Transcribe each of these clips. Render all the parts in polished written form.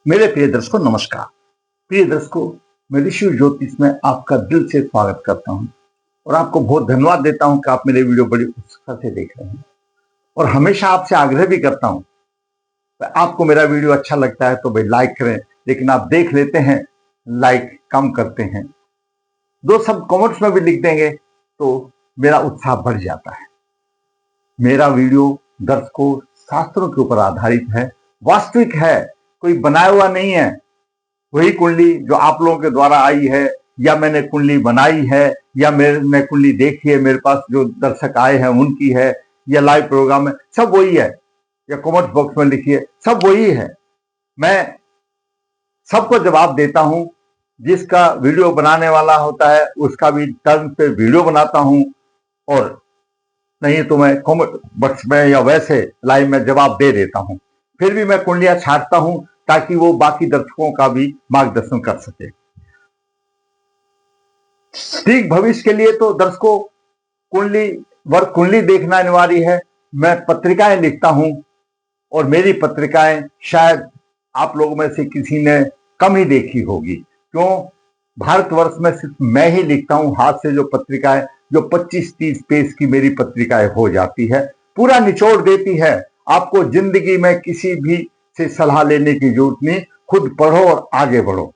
मेरे प्रिय दर्शकों नमस्कार। प्रिय दर्शकों, मैं ऋषि ज्योतिष में आपका दिल से स्वागत करता हूं और आपको बहुत धन्यवाद देता हूं कि आप मेरे वीडियो बड़ी उत्सुकता से देख रहे हैं। और हमेशा आपसे आग्रह भी करता हूं, आपको मेरा वीडियो अच्छा लगता है तो भाई लाइक करें, लेकिन आप देख लेते हैं, लाइक कम करते हैं। दो शब्द कमेंट्स में भी लिख देंगे तो मेरा उत्साह बढ़ जाता है। मेरा वीडियो दर्शकों शास्त्रों के ऊपर आधारित है, वास्तविक है, कोई बनाया हुआ नहीं है। वही कुंडली जो आप लोगों के द्वारा आई है, या मैंने कुंडली बनाई है, या मैंने कुंडली देखी है, मेरे पास जो दर्शक आए हैं उनकी है, या लाइव प्रोग्राम है, सब वही है। या कमेंट बॉक्स में लिखिए, सब वही है। मैं सबको जवाब देता हूं। जिसका वीडियो बनाने वाला होता है उसका भी टर्न पे वीडियो बनाता हूं, और नहीं तो मैं कमेंट बॉक्स में या वैसे लाइव में जवाब दे देता हूं। फिर भी मैं कुंडलियां छांटता हूं ताकि वो बाकी दर्शकों का भी मार्गदर्शन कर सके। ठीक भविष्य के लिए तो दर्शकों कुंडली देखना अनिवार्य है। मैं पत्रिकाएं लिखता हूं और मेरी पत्रिकाएं शायद आप लोगों में से किसी ने कम ही देखी होगी। क्यों? भारतवर्ष में सिर्फ मैं ही लिखता हूं हाथ से जो पत्रिकाएं, जो 25-30 पेज की मेरी पत्रिकाएं हो जाती है, पूरा निचोड़ देती है। आपको जिंदगी में किसी भी से सलाह लेने की जरूरत नहीं, खुद पढ़ो और आगे बढ़ो,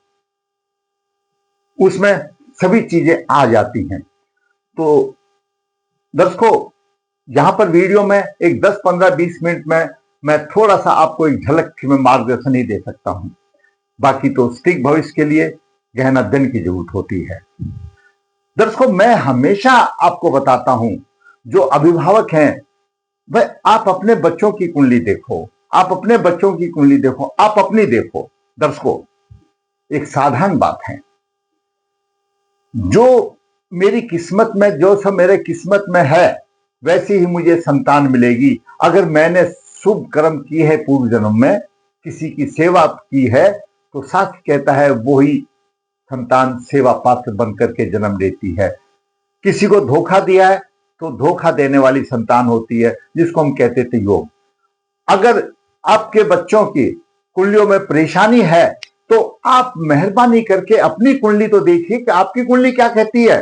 उसमें सभी चीजें आ जाती हैं। तो दर्शकों, यहां पर वीडियो में एक 10, 15, 20 मिनट में मैं थोड़ा सा आपको एक झलक में मार्गदर्शन ही दे सकता हूं। बाकी तो सटीक भविष्य के लिए गहन अध्ययन की जरूरत होती है। दर्शकों, मैं हमेशा आपको बताता हूं, जो अभिभावक हैं वह आप अपने बच्चों की कुंडली देखो, आप अपने बच्चों की कुंडली देखो, आप अपनी देखो। दर्शकों, एक साधारण बात है, जो मेरी किस्मत में, जो सब मेरे किस्मत में है वैसी ही मुझे संतान मिलेगी। अगर मैंने शुभ कर्म की है, पूर्व जन्म में किसी की सेवा की है, तो शास्त्र कहता है वो ही संतान सेवा पात्र बनकर के जन्म लेती है। किसी को धोखा दिया है तो धोखा देने वाली संतान होती है, जिसको हम कहते थे योग। अगर आपके बच्चों की कुंडलियों में परेशानी है तो आप मेहरबानी करके अपनी कुंडली तो देखिए कि आपकी कुंडली क्या कहती है।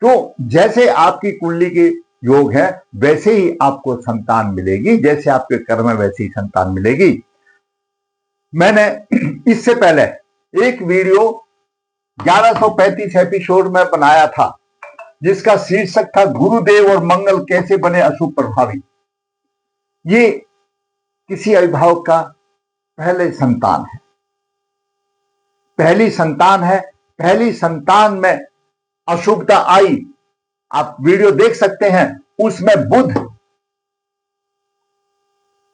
तो जैसे आपकी कुंडली के योग है वैसे ही आपको संतान मिलेगी, जैसे आपके कर्म है वैसे ही संतान मिलेगी। मैंने इससे पहले एक वीडियो 1135 एपिसोड में बनाया था, जिसका शीर्षक था गुरुदेव और मंगल कैसे बने अशुभ प्रभावी। ये किसी अभिभावक का पहली संतान है। पहली संतान में अशुभता आई, आप वीडियो देख सकते हैं। उसमें बुध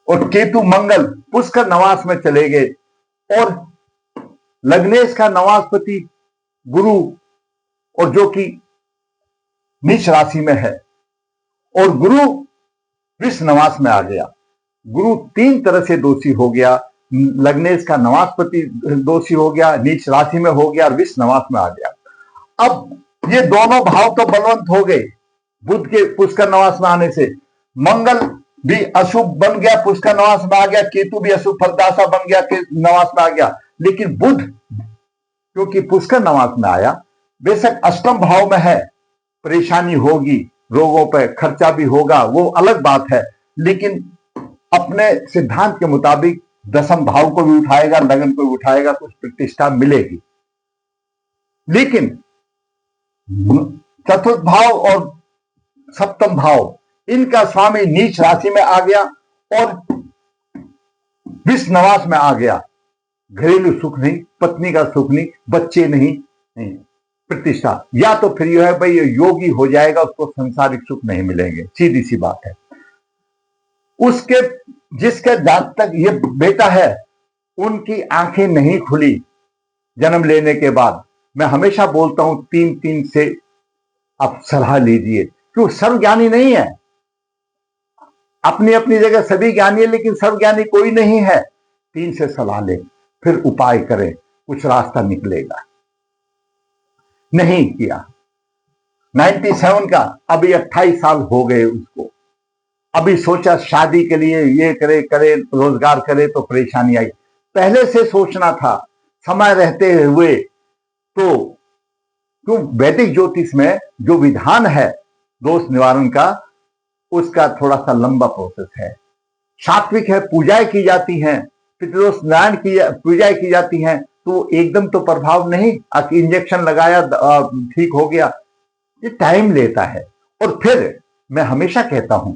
और केतु मंगल पुष्कर नवास में चले गए, और लग्नेश का नवासपति गुरु, और जो कि नीच राशि में है, और गुरु वृष नवास में आ गया। गुरु 3 तरह से दोषी हो गया। लग्नेश का नवासपति दोषी हो गया, नीच राशि में हो गया, और वृष नवास में आ गया। अब ये दोनों भाव तो बलवंत हो गए बुध के पुष्कर नवास में आने से। मंगल भी अशुभ बन गया, पुष्कर नवास में आ गया। केतु भी अशुभ फलदासा बन गया, नवास में आ गया। लेकिन बुध क्योंकि पुष्कर नवास में आया, बेशक अष्टम भाव में है, परेशानी होगी, रोगों पर खर्चा भी होगा, वो अलग बात है। लेकिन अपने सिद्धांत के मुताबिक दशम भाव को भी उठाएगा, लगन को भी उठाएगा, कुछ प्रतिष्ठा मिलेगी। लेकिन चतुर्थ भाव और सप्तम भाव, इनका स्वामी नीच राशि में आ गया और विष नवास में आ गया। घरेलू सुख नहीं, पत्नी का सुख नहीं, बच्चे नहीं, प्रतिष्ठा। या तो फिर यह है भाई ये योगी हो जाएगा, उसको संसारिक सुख नहीं मिलेंगे, सीधी सी बात है। उसके जिसके जात तक ये बेटा है उनकी आंखें नहीं खुली जन्म लेने के बाद। मैं हमेशा बोलता हूं 3 से आप सलाह लीजिए, क्यों? सर्व ज्ञानी नहीं है, अपनी अपनी जगह सभी ज्ञानी है, लेकिन सर्व ज्ञानी कोई नहीं है। 3 से सलाह लें, फिर उपाय करें, कुछ रास्ता निकलेगा। नहीं किया। 97 का, अभी 28 साल हो गए उसको, अभी सोचा शादी के लिए ये करे करे रोजगार करे तो परेशानी आई, पहले से सोचना था समय रहते हुए। तो वैदिक ज्योतिष में जो विधान है दोष निवारण का, उसका थोड़ा सा लंबा प्रोसेस है। सात्विक है, पूजाएं की जाती हैं, पितृदोष नारायण की पूजाएं की जाती हैं, तो एकदम तो प्रभाव नहीं, इंजेक्शन लगाया ठीक हो गया, ये टाइम लेता है। और फिर मैं हमेशा कहता हूं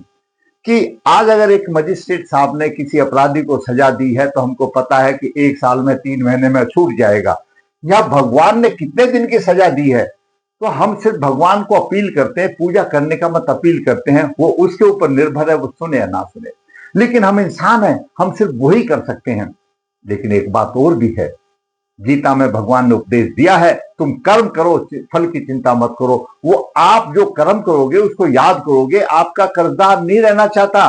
कि आज अगर एक मजिस्ट्रेट साहब ने किसी अपराधी को सजा दी है तो हमको पता है कि 1 साल में 3 महीने में छूट जाएगा। या भगवान ने कितने दिन की सजा दी है, तो हम सिर्फ भगवान को अपील करते हैं, पूजा करने का मत अपील करते हैं, वो उसके ऊपर निर्भर है, वो सुने या ना सुने। लेकिन हम इंसान हैं, हम सिर्फ वही कर सकते हैं। लेकिन एक बात और भी है, गीता में भगवान ने उपदेश दिया है, तुम कर्म करो, फल की चिंता मत करो। वो आप जो कर्म करोगे उसको याद करोगे, आपका कर्जदार नहीं रहना चाहता।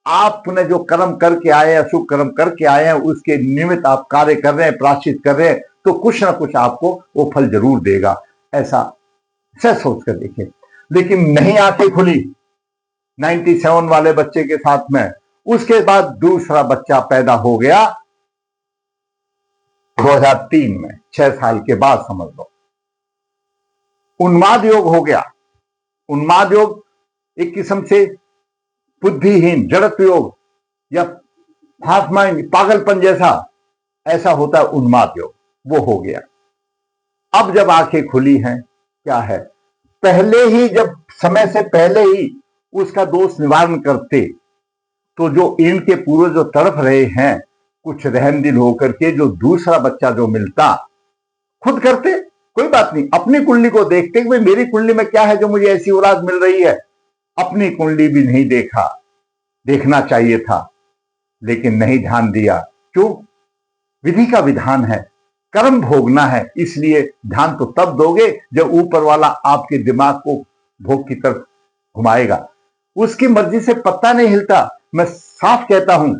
आपने जो कर्म करके आए हैं, शुभ कर्म करके आए हैं, उसके निमित्त आप कार्य कर रहे हैं, प्राश्चित कर रहे हैं, तो कुछ ना कुछ आपको वो फल जरूर देगा। ऐसा सोच कर देखिए। लेकिन नहीं आंखें खुली 97 वाले बच्चे के साथ में, उसके बाद दूसरा बच्चा पैदा हो गया 2003 में, 6 साल के बाद समझ लो, उन्माद योग हो गया। उन्माद योग एक किस्म से बुद्धिहीन जड़त्व योग या हाफ माइंड, पागलपन जैसा, ऐसा होता है उन्माद योग, वो हो गया। अब जब आंखें खुली हैं, क्या है, पहले ही जब समय से पहले ही उसका दोष निवारण करते, तो जो इनके पूर्वज जो तड़प रहे हैं कुछ रहम दिल होकर के, जो दूसरा बच्चा जो मिलता, खुद करते, कोई बात नहीं, अपनी कुंडली को देखते कि भाई मेरी कुंडली में क्या है जो मुझे ऐसी औलाद मिल रही है। अपनी कुंडली भी नहीं देखा, देखना चाहिए था, लेकिन नहीं ध्यान दिया। क्यों? विधि का विधान है, कर्म भोगना है, इसलिए ध्यान तो तब दोगे जब ऊपर वाला आपके दिमाग को भोग की तरफ घुमाएगा। उसकी मर्जी से पत्ता नहीं हिलता। मैं साफ कहता हूं,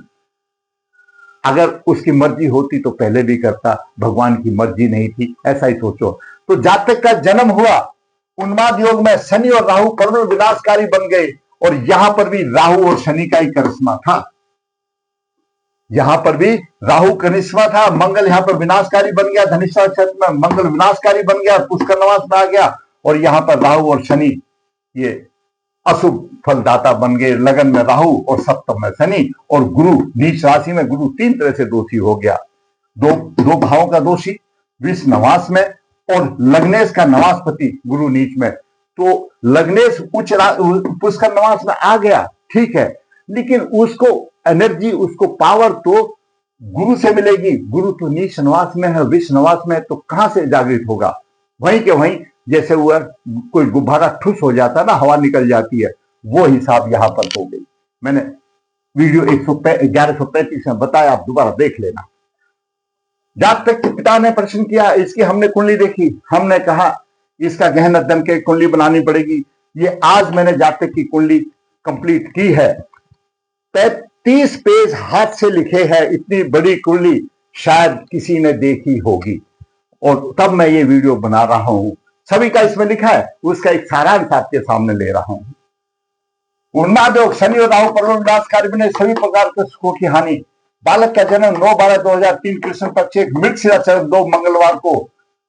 अगर उसकी मर्जी होती तो पहले भी करता, भगवान की मर्जी नहीं थी, ऐसा ही सोचो। तो जातक का जन्म हुआ उन्माद योग में, शनि और राहु परम विनाशकारी बन गए, और यहां पर भी राहु और शनि का ही करिश्मा था। यहां पर भी राहु करिश्मा था, मंगल यहां पर विनाशकारी बन गया, धनिष्ठा नक्षत्र में मंगल विनाशकारी बन गया, पुष्कर नवास में आ गया, और यहां पर राहु और शनि ये अशुभ फलदाता बन गए। लगन में राहु और सप्तम में शनि, और गुरु नीच राशि में गुरु 3 तरह से दोषी हो गया। दो भावों का दोषी विष नवास में, और लग्नेश का नवासपति गुरु नीच में। तो लग्नेश उच्च पुष्कर नवास में आ गया, ठीक है, लेकिन उसको एनर्जी, उसको पावर तो गुरु से मिलेगी। गुरु तो नीच नवास में है, विष नवास में, तो कहां से जागृत होगा? वहीं के वहीं, जैसे हुआ कोई गुब्बारा ठुस हो जाता ना, हवा निकल जाती है, वो हिसाब यहां पर हो गई। मैंने वीडियो 1135 में बताया, आप दोबारा देख लेना। जातक के पिता ने प्रश्न किया, इसकी हमने कुंडली देखी, हमने कहा इसका गहन अध्ययन के कुंडली बनानी पड़ेगी। ये आज मैंने जातक की कुंडली कंप्लीट की है। 35 पेज हाथ से लिखे हैं, इतनी बड़ी कुंडली शायद किसी ने देखी होगी, और तब मैं ये वीडियो बना रहा हूं। सभी का इसमें लिखा है, उसका एक सारांश आपके सामने ले रहा हूं। उन्माद योग, शनि और राहु परम विनाशकारी बने, सभी प्रकार के सुखों की हानि। बालक का जन्म 9/12/2003 कृष्ण पक्ष मृगशिरा चरण 2 मंगलवार को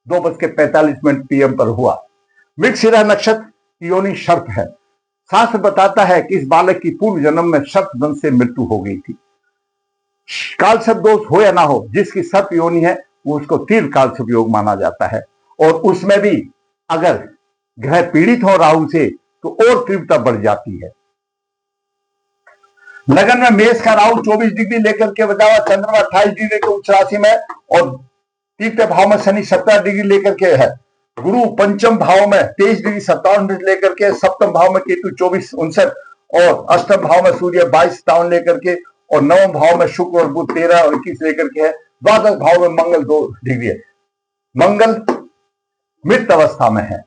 2:45 PM पर हुआ। मृगशिरा नक्षत्र योनि सर्प है। शास्त्र बताता है कि इस बालक की पूर्व जन्म में सर्प दंश से मृत्यु हो गई थी। काल सर्प दोष हो या ना हो, जिसकी सर्प योनि है वो उसको तीव्र काल सर्प योग माना जाता है। और उसमें भी अगर ग्रह पीड़ित हो राहु से तो और तीव्रता बढ़ जाती है। लगन में मेष का राहु 24 डिग्री लेकर के बजा हुआ, चंद्रमा 28 डिग्री के उच्च राशि में, और तीसरे भाव में शनि 17 डिग्री लेकर के है। गुरु पंचम भाव में 23 डिग्री 57 मिनट लेकर के, सप्तम भाव में केतु 24:59, और अष्टम भाव में सूर्य 22:57 लेकर के, और नवम भाव में शुक्र और बुध 13 और 21 लेकर के है। द्वादश भाव में मंगल 2 डिग्री है। मंगल मृत अवस्था में है।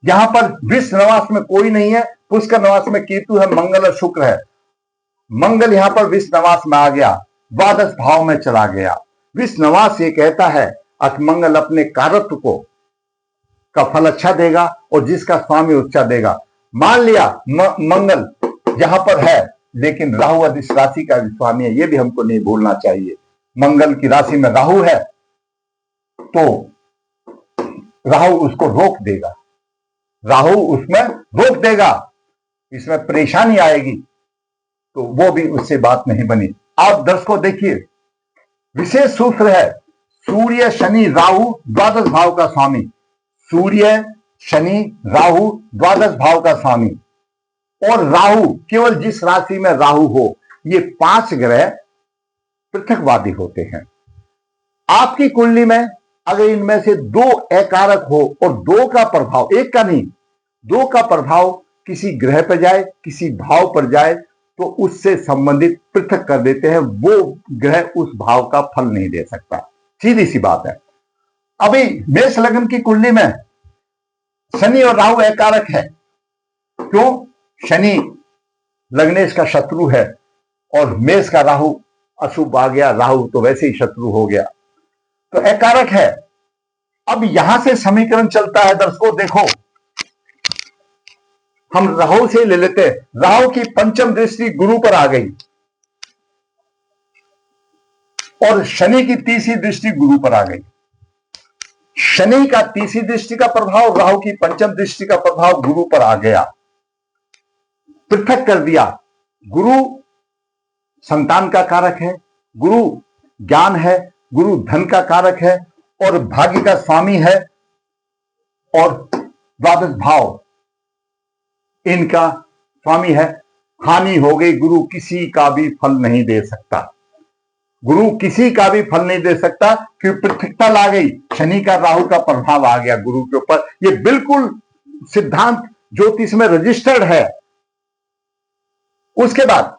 यहां पर विष नवास में कोई नहीं है, पुष्कर नवास में केतु है, मंगल और शुक्र है। मंगल यहां पर विष नवास में आ गया, द्वादश भाव में चला गया। विष नवास ये कहता है कि मंगल अपने कारत्व को का फल अच्छा देगा और जिसका स्वामी उच्चा देगा। मान लिया मंगल यहां पर है, लेकिन राहु अधिश राशि का स्वामी है, यह भी हमको नहीं भूलना चाहिए। मंगल की राशि में राहु है तो राहु उसको रोक देगा, राहु उसमें रोक देगा, इसमें परेशानी आएगी, तो वो भी उससे बात नहीं बनी। आप दर्शकों देखिए, विशेष सूत्र है सूर्य शनि राहु द्वादश भाव का स्वामी, सूर्य शनि राहु द्वादश भाव का स्वामी, और राहु केवल जिस राशि में राहु हो, ये 5 ग्रह पृथकवादी होते हैं। आपकी कुंडली में अगर इनमें से 2 अकारक हो और 2 का प्रभाव, एक का नहीं 2 का प्रभाव किसी ग्रह पर जाए, किसी भाव पर जाए, तो उससे संबंधित पृथक कर देते हैं, वो ग्रह उस भाव का फल नहीं दे सकता, सीधी सी बात है। अभी मेष लग्न की कुंडली में शनि और राहु अकारक है, क्यों? शनि लग्नेश का शत्रु है और मेष का राहु अशुभ आ गया, राहु तो वैसे ही शत्रु हो गया, तो अकारक है। अब यहां से समीकरण चलता है दर्शकों, देखो हम राहु से ले लेते हैं। राहु की पंचम दृष्टि गुरु पर आ गई और शनि की तीसरी दृष्टि गुरु पर आ गई। शनि का तीसरी दृष्टि का प्रभाव, राहु की पंचम दृष्टि का प्रभाव गुरु पर आ गया, पृथक कर दिया। गुरु संतान का कारक है, गुरु ज्ञान है, गुरु धन का कारक है और भाग्य का स्वामी है, और द्वादश भाव इनका स्वामी है। हानि हो गई, गुरु किसी का भी फल नहीं दे सकता, गुरु किसी का भी फल नहीं दे सकता, क्योंकि पृथकता ला गई, शनि का राहु का प्रभाव आ गया गुरु के ऊपर। ये बिल्कुल सिद्धांत ज्योतिष में रजिस्टर्ड है। उसके बाद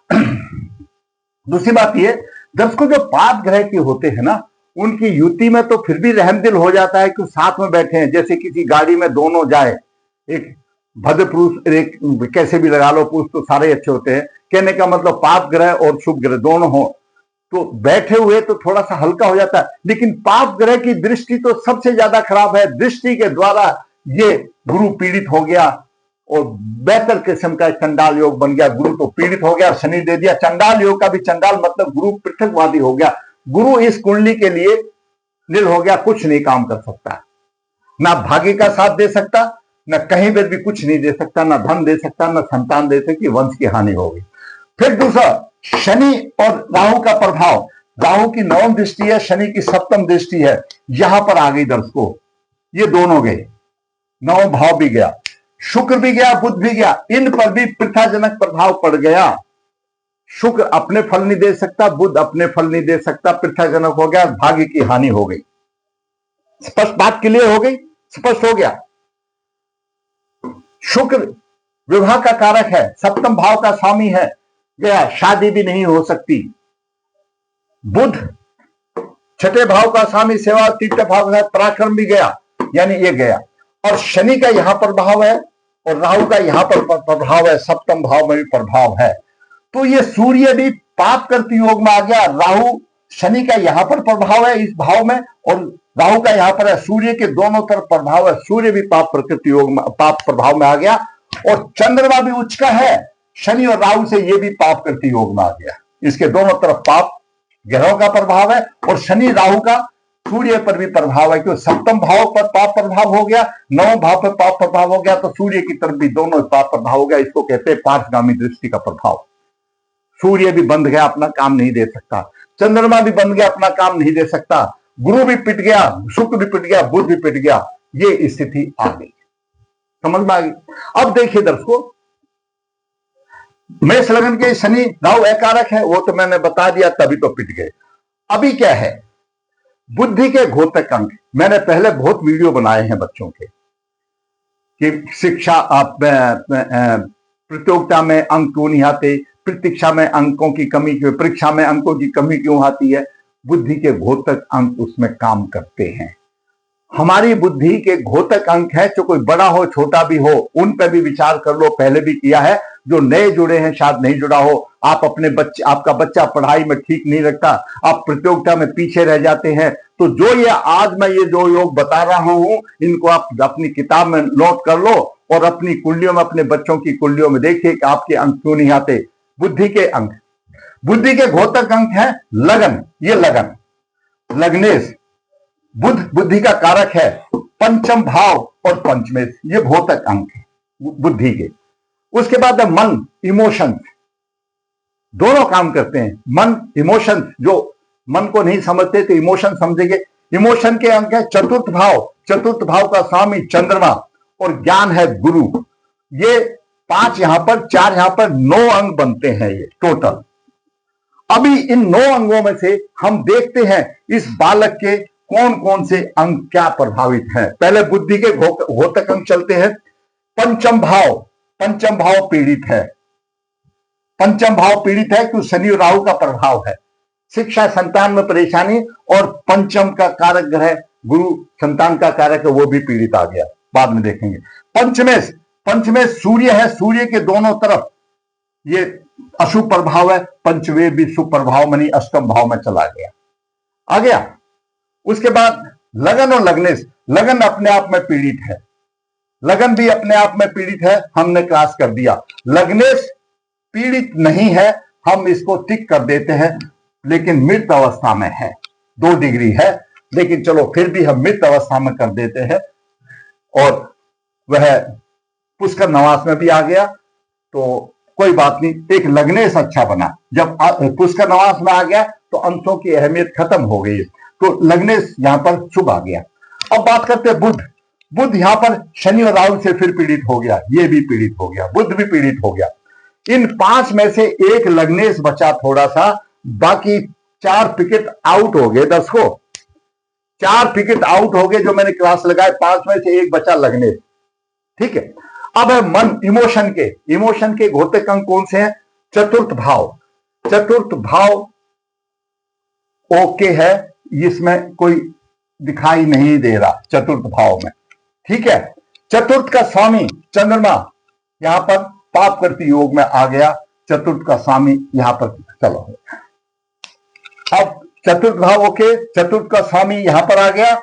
दूसरी बात ये, दर्शकों जो 5 ग्रह के होते हैं ना, उनकी युति में तो फिर भी रहमदिल हो जाता है कि साथ में बैठे हैं। जैसे किसी गाड़ी में दोनों जाए, एक भद्र पुरुष, एक कैसे भी लगा लो पुरुष, तो सारे अच्छे होते हैं। कहने का मतलब 5 ग्रह और शुभ ग्रह दोनों हो तो बैठे हुए तो थोड़ा सा हल्का हो जाता है, लेकिन 5 ग्रह की दृष्टि तो सबसे ज्यादा खराब है। दृष्टि के द्वारा ये गुरु पीड़ित हो गया और बेहतर किस्म का चंडाल योग बन गया। गुरु तो पीड़ित हो गया, शनि दे दिया चंडाल योग का भी। चंडाल मतलब गुरु पृथकवादी हो गया। गुरु इस कुंडली के लिए निल हो गया, कुछ नहीं काम कर सकता, ना भाग्य का साथ दे सकता, न कहीं पर भी कुछ नहीं दे सकता, ना धन दे सकता, ना संतान दे सकती, वंश की हानि होगी। फिर दूसरा, शनि और राहु का प्रभाव, राहु की 9वीं दृष्टि है, शनि की 7वीं दृष्टि है, यहां पर आ गई दर्शकों। ये दोनों गए, 9वां भाव भी गया, शुक्र भी गया, बुध भी गया, इन पर भी पृथाजनक प्रभाव पड़ गया। शुक्र अपने फल नहीं दे सकता, बुध अपने फल नहीं दे सकता, पृथाजनक हो गया, भाग्य की हानि हो गई। स्पष्ट बात क्लियर हो गई, स्पष्ट हो गया। शुक्र विवाह का कारक है, 7वें भाव का स्वामी है, गया, शादी भी नहीं हो सकती। बुध 6ठे भाव का स्वामी, सेवा 3ठे भाव का पराक्रम भी गया, यानी ये गया। और शनि का यहां पर प्रभाव है और राहु का यहां पर प्रभाव है, 7वें भाव में भी प्रभाव है। तो ये सूर्य भी पाप करती योग में आ गया। राहु शनि का यहां पर प्रभाव है इस भाव में और राहु का यहां पर है, सूर्य के दोनों तरफ प्रभाव है। सूर्य भी पाप प्रकृति योग में, पाप प्रभाव में आ गया और चंद्रमा भी उच्च का है। शनि और राहु से ये भी पाप करती योग में आ गया। इसके दोनों तरफ पाप ग्रहों का प्रभाव है और शनि राहु का सूर्य पर भी प्रभाव है, क्योंकि 7वें भाव पर पाप प्रभाव हो गया, 9वें भाव पर पाप प्रभाव हो गया, तो सूर्य की तरफ भी दोनों पाप प्रभाव हो गया। इसको कहते हैं पार्श्वगामी दृष्टि का प्रभाव। सूर्य भी बंध गया, अपना काम नहीं दे सकता, चंद्रमा भी बंध गया, अपना काम नहीं दे सकता, गुरु भी पिट गया, शुक्र भी पिट गया, बुध भी पिट गया। ये स्थिति आ गई, समझ में आ गई। अब देखिए दर्शकों, मेष लग्न के शनि राहु अकारक है, वो तो मैंने बता दिया, तभी तो पिट गए। अभी क्या है, बुद्धि के घोतक अंक। मैंने पहले बहुत वीडियो बनाए हैं बच्चों के कि शिक्षा आप प्रतियोगिता में अंक क्यों नहीं आते, प्रतीक्षा में अंकों की कमी क्यों, परीक्षा में अंकों की कमी क्यों आती है। बुद्धि के घोतक अंक उसमें काम करते हैं। हमारी बुद्धि के घोतक अंक है, जो कोई बड़ा हो छोटा भी हो, उन पर भी विचार कर लो, पहले भी किया है। जो नए जुड़े हैं, शायद नहीं जुड़ा हो, आप अपने बच्चे, आपका बच्चा पढ़ाई में ठीक नहीं रखता, आप प्रतियोगिता में पीछे रह जाते हैं, तो जो ये आज मैं ये जो योग बता रहा हूं, इनको आप अपनी किताब में नोट कर लो और अपनी कुंडलियों में, अपने बच्चों की कुंडलियों में देखिए कि आपके अंक क्यों नहीं आते। बुद्धि के अंक, बुद्धि के घोतक अंक है लगन। ये लगन, लग्नेश, बुध बुद्धि का कारक है। पंचम भाव और पंचमेश, ये घोतक अंक है बुद्धि के। उसके बाद है मन, इमोशंस, दोनों काम करते हैं। मन, इमोशंस, जो मन को नहीं समझते तो इमोशन समझेंगे। इमोशन के अंक है चतुर्थ भाव, चतुर्थ भाव का स्वामी चंद्रमा, और ज्ञान है गुरु। ये 5 यहां पर, 4 यहां पर, 9 अंग बनते हैं ये टोटल। अभी इन 9 अंगों में से हम देखते हैं इस बालक के कौन कौन से अंग क्या प्रभावित हैं। पहले बुद्धि के घोतक अंग चलते हैं। पंचम भाव, पंचम भाव पीड़ित है। पंचम भाव पीड़ित है क्योंकि शनि और राहु का प्रभाव है। शिक्षा, संतान में परेशानी, और पंचम का कारक ग्रह गुरु संतान का कारक है, वो भी पीड़ित आ गया, बाद में देखेंगे। पंचमेश, पंचमेश सूर्य है, सूर्य के दोनों तरफ ये अशुभ प्रभाव है। पंचमे भी शुभ प्रभाव मानी अष्टम भाव में चला गया, आ गया। उसके बाद लगन और लग्नेश, लगन अपने आप में पीड़ित है, लगन भी अपने आप में पीड़ित है, हमने क्रॉस कर दिया। लग्नेश पीड़ित नहीं है, हम इसको टिक कर देते हैं, लेकिन मृत अवस्था में है, 2 डिग्री है, लेकिन चलो फिर भी हम मृत अवस्था में कर देते हैं। और वह पुष्कर नवास में भी आ गया तो कोई बात नहीं, एक लग्नेश अच्छा बना। जब पुष्कर नवास में आ गया तो अंशों की अहमियत खत्म हो गई, तो लग्नेश यहां पर शुभ आ गया। अब बात करते हैं बुध। बुध यहां पर शनि और राहु से फिर पीड़ित हो गया, ये भी पीड़ित हो गया, बुध भी पीड़ित हो गया। इन 5 में से एक लग्नेश बचा थोड़ा सा, बाकी 4 पिकेट आउट हो गए। 10 को 4 पिकेट आउट हो गए जो मैंने क्लास लगाए, 5 में से एक बचा लगने। ठीक है, अब है मन, इमोशन के। इमोशन के घोतक अंक कौन से हैं? चतुर्थ भाव। चतुर्थ भाव ओके है, इसमें कोई दिखाई नहीं दे रहा चतुर्थ भाव में। ठीक है, चतुर्थ का स्वामी चंद्रमा यहां पर पाप करती योग में आ गया। चतुर्थ का स्वामी यहां पर, चलो अब चतुर्थ भाव ओके, चतुर्थ का स्वामी यहां पर आ गया,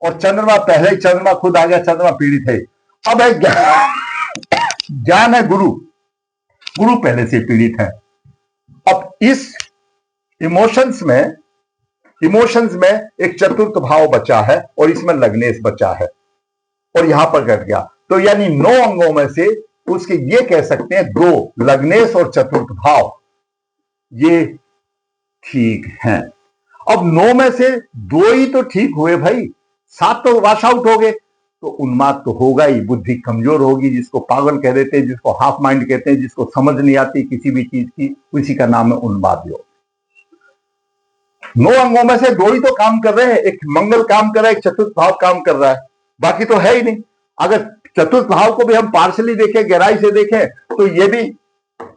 और चंद्रमा पहले ही चंद्रमा खुद आ गया, चंद्रमा पीड़ित है। अब है ज्ञान है गुरु, गुरु पहले से पीड़ित है। अब इस इमोशंस में एक चतुर्थ भाव बचा है और इसमें लग्नेश बचा है, और यहां पर घट गया। तो यानी 9 अंगों में से उसके ये कह सकते हैं 2 लग्नेश और चतुर्थ भाव ये ठीक हैं। अब 9 में से 2 ही तो ठीक हुए भाई, 7 तो वॉश आउट हो गए, तो उन्माद तो होगा ही, बुद्धि कमजोर होगी, जिसको पागल कह देते हैं, जिसको हाफ माइंड कहते हैं, जिसको समझ नहीं आती किसी भी चीज की, उसी का नाम है उन्माद योग। 9 अंगों में से 2 ही तो काम कर रहे हैं, एक मंगल काम कर रहा है, एक चतुर्थ भाव काम कर रहा है, बाकी तो है ही नहीं। अगर चतुर्थ भाव को भी हम पार्शली देखें, गहराई से देखें, तो ये भी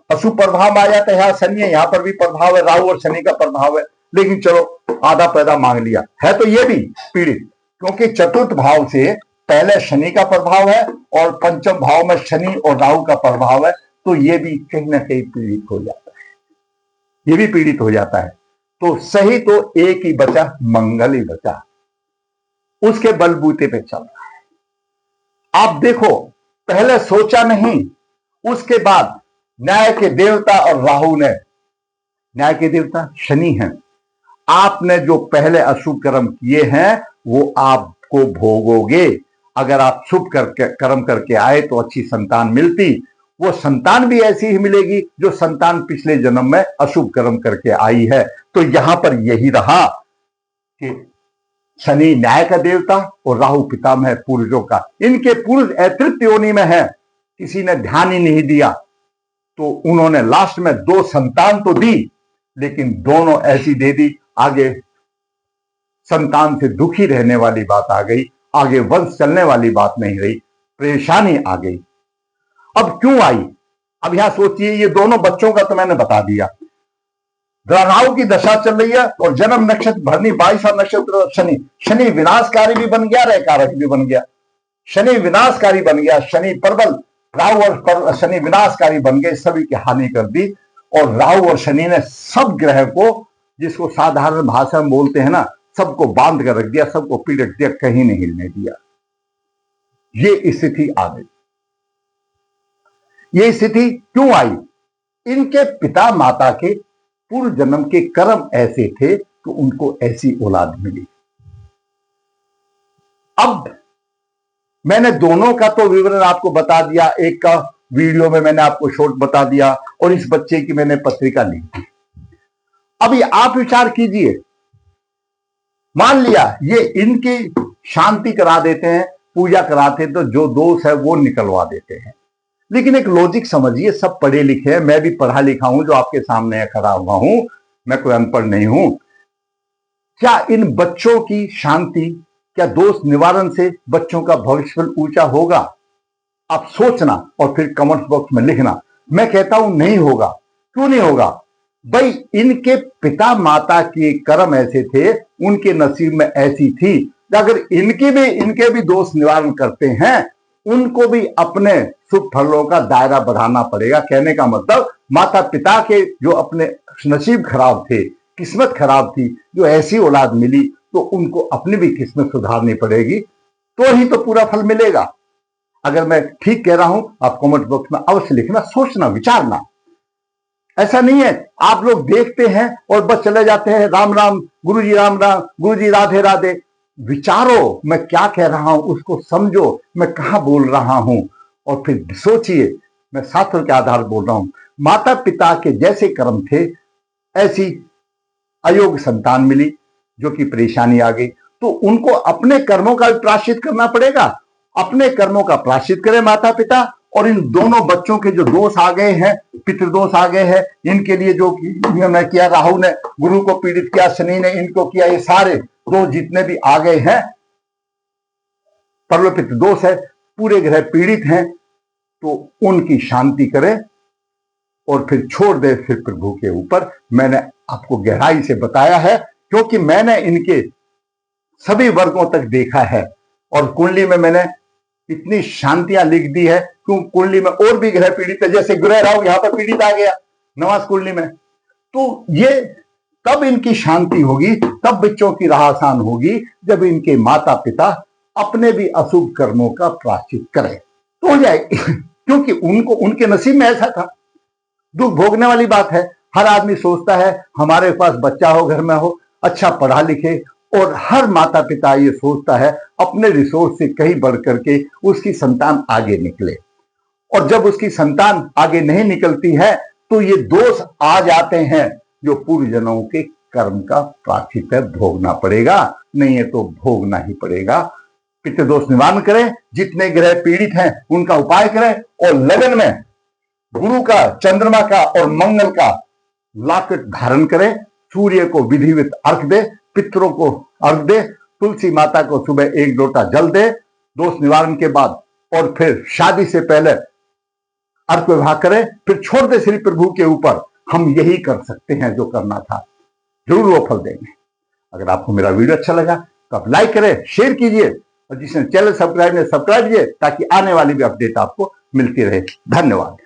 अशुभ प्रभाव आ जाता है। यहाँ शनि है, यहाँ पर भी प्रभाव है, राहु और शनि का प्रभाव है, लेकिन चलो आधा पैदा मांग लिया है, तो ये भी पीड़ित, क्योंकि चतुर्थ भाव से पहले शनि का प्रभाव है और पंचम भाव में शनि और राहु का प्रभाव है, तो ये भी कहीं ना कहीं पीड़ित हो जाता है, ये भी पीड़ित हो जाता है। तो सही तो एक ही बचा, मंगल ही बचा, उसके बलबूते पे चल रहा है। आप देखो, पहले सोचा नहीं, उसके बाद न्याय के देवता और राहु ने, न्याय के देवता शनि हैं, आपने जो पहले अशुभ कर्म किए हैं वो आपको भोगोगे। अगर आप शुभ कर्म करके आए तो अच्छी संतान मिलती, वो संतान भी ऐसी ही मिलेगी जो संतान पिछले जन्म में अशुभ कर्म करके आई है। तो यहां पर यही रहा कि शनि न्याय का देवता और राहु पितामह पूर्वजों का, इनके पूर्व अतृप्त योनि में है, किसी ने ध्यान ही नहीं दिया, तो उन्होंने लास्ट में 2 संतान तो दी, लेकिन दोनों ऐसी दे दी, आगे संतान से दुखी रहने वाली बात आ गई, आगे वंश चलने वाली बात नहीं रही, परेशानी आ गई। अब क्यों आई? अब यहां सोचिए, ये दोनों बच्चों का तो मैंने बता दिया। राहु की दशा चल रही है और जन्म नक्षत्र भरनी 22 नक्षत्र शनि, शनि विनाशकारी भी बन गया, कारक भी बन गया। शनि विनाशकारी बन गया, शनि प्रबल, राहु और शनि विनाशकारी बन गए, सभी की हानि कर दी। और राहु और शनि ने सब ग्रह को, जिसको साधारण भाषा में बोलते हैं ना, सबको बांध कर रख दिया, सबको पीड़ दिया, कहीं नहीं हिलने दिया। ये स्थिति आ गई। ये स्थिति क्यों आई? इनके पिता माता के पूर्व जन्म के कर्म ऐसे थे तो उनको ऐसी औलाद मिली। अब मैंने दोनों का तो विवरण आपको बता दिया, एक का वीडियो में मैंने आपको शॉर्ट बता दिया और इस बच्चे की मैंने पत्रिका लिख दी। अभी आप विचार कीजिए, मान लिया ये इनकी शांति करा देते हैं, पूजा कराते हैं, तो जो दोष है वो निकलवा देते हैं। लेकिन एक लॉजिक समझिए, सब पढ़े लिखे हैं, मैं भी पढ़ा लिखा हूं जो आपके सामने खड़ा हुआ हूं, मैं कोई अनपढ़ नहीं हूं। क्या इन बच्चों की शांति, क्या दोष निवारण से बच्चों का भविष्य ऊंचा होगा? आप सोचना और फिर कमेंट बॉक्स में लिखना। मैं कहता हूं नहीं होगा। क्यों नहीं होगा? भाई इनके पिता माता के कर्म ऐसे थे, उनके नसीब में ऐसी थी, अगर इनके भी दोष निवारण करते हैं, उनको भी अपने सुख फलों का दायरा बढ़ाना पड़ेगा। कहने का मतलब माता पिता के जो अपने नसीब खराब थे, किस्मत खराब थी, जो ऐसी औलाद मिली, तो उनको अपनी भी किस्मत सुधारनी पड़ेगी, तो ही तो पूरा फल मिलेगा। अगर मैं ठीक कह रहा हूं, आप कमेंट बॉक्स में अवश्य लिखना, सोचना, विचारना। ऐसा नहीं है आप लोग देखते हैं और बस चले जाते हैं, राम राम गुरुजी, राम राम गुरुजी, राधे राधे। विचारो, मैं क्या कह रहा हूं उसको समझो, मैं कहां बोल रहा हूं, और फिर सोचिए। मैं शास्त्र के आधार बोल रहा हूं। माता पिता के जैसे कर्म थे, ऐसी अयोग्य संतान मिली जो कि परेशानी आ गई, तो उनको अपने कर्मों का प्रायश्चित करना पड़ेगा। अपने कर्मों का प्रायश्चित करें माता पिता, और इन दोनों बच्चों के जो दोष आ गए हैं, पितृदोष आ गए हैं, इनके लिए जो ने किया, राहु ने गुरु को पीड़ित किया, शनि ने इनको किया, ये सारे दोष जितने भी आ गए हैं, परलोक पितृदोष है, पूरे ग्रह पीड़ित हैं, तो उनकी शांति करें और फिर छोड़ दे फिर प्रभु के ऊपर। मैंने आपको गहराई से बताया है, क्योंकि मैंने इनके सभी वर्गों तक देखा है, और कुंडली में मैंने इतनी शांतियां लिख दी है। क्यों? कुंडली में और भी ग्रह पीड़ित है, जैसे ग्रह राहु यहां पर पीड़ित आ गया नवास कुंडली में, तो ये तब इनकी शांति होगी, तब बच्चों की राह आसान होगी, जब इनके माता पिता अपने भी अशुभ कर्मों का प्रायश्चित करें, तो हो जाएगी। क्योंकि उनको, उनके नसीब में ऐसा था। दुख भोगने वाली बात है। हर आदमी सोचता है हमारे पास बच्चा हो, घर में हो, अच्छा पढ़ा लिखे, और हर माता पिता ये सोचता है अपने रिसोर्स से कहीं बढ़ करके उसकी संतान आगे निकले, और जब उसकी संतान आगे नहीं निकलती है तो ये दोष आ जाते हैं, जो पूर्व जन्मों के कर्म का प्रायश्चित है, भोगना पड़ेगा, नहीं है तो भोगना ही पड़ेगा। पितृदोष निवारण करें, जितने ग्रह पीड़ित हैं उनका उपाय करें, और लगन में गुरु का, चंद्रमा का और मंगल का लॉकेट धारण करें, सूर्य को विधिवत अर्घ दे, पितरों को अर्घ दे, तुलसी माता को सुबह 1 लोटा जल दे दोष निवारण के बाद, और फिर शादी से पहले अर्घ विवाह करें, फिर छोड़ दे श्री प्रभु के ऊपर। हम यही कर सकते हैं, जो करना था, जरूर वो फल देंगे। अगर आपको मेरा वीडियो अच्छा लगा तो आप लाइक करें, शेयर कीजिए, और जिसने चैनल सब्सक्राइब नहीं, सब्सक्राइब कीजिए, ताकि आने वाली भी अपडेट आपको मिलती रहे। धन्यवाद।